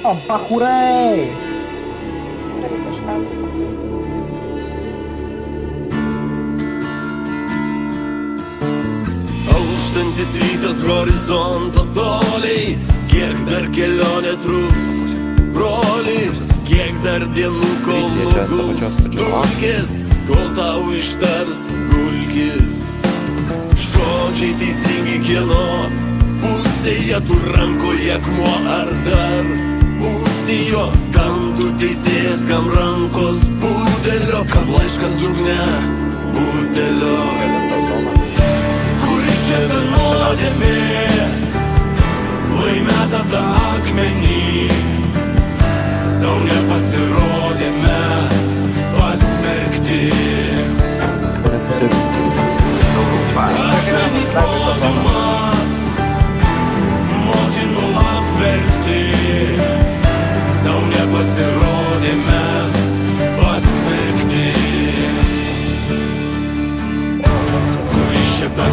O, pachurej! Auštantis rytas horizonto toliai, kiek dar kelionė truks, broliai, kiek dar dienų kol nuguls dulkės, kol tau ištars gulkis. Žodžiai teisingi kieno pusėje, tu rankoje akmuo ar dar būsi jo, kam tu teisėjas, kam rankos budelio, kam laiškas dugne budelio. Kuris čia be nuodėmės lai meta tą akmenį, tau nepasirodė mes pasmerkti. Ašmenys podiumas, motinų apverkti, tau nepasirodė mes pasmerkti. Kuris čia be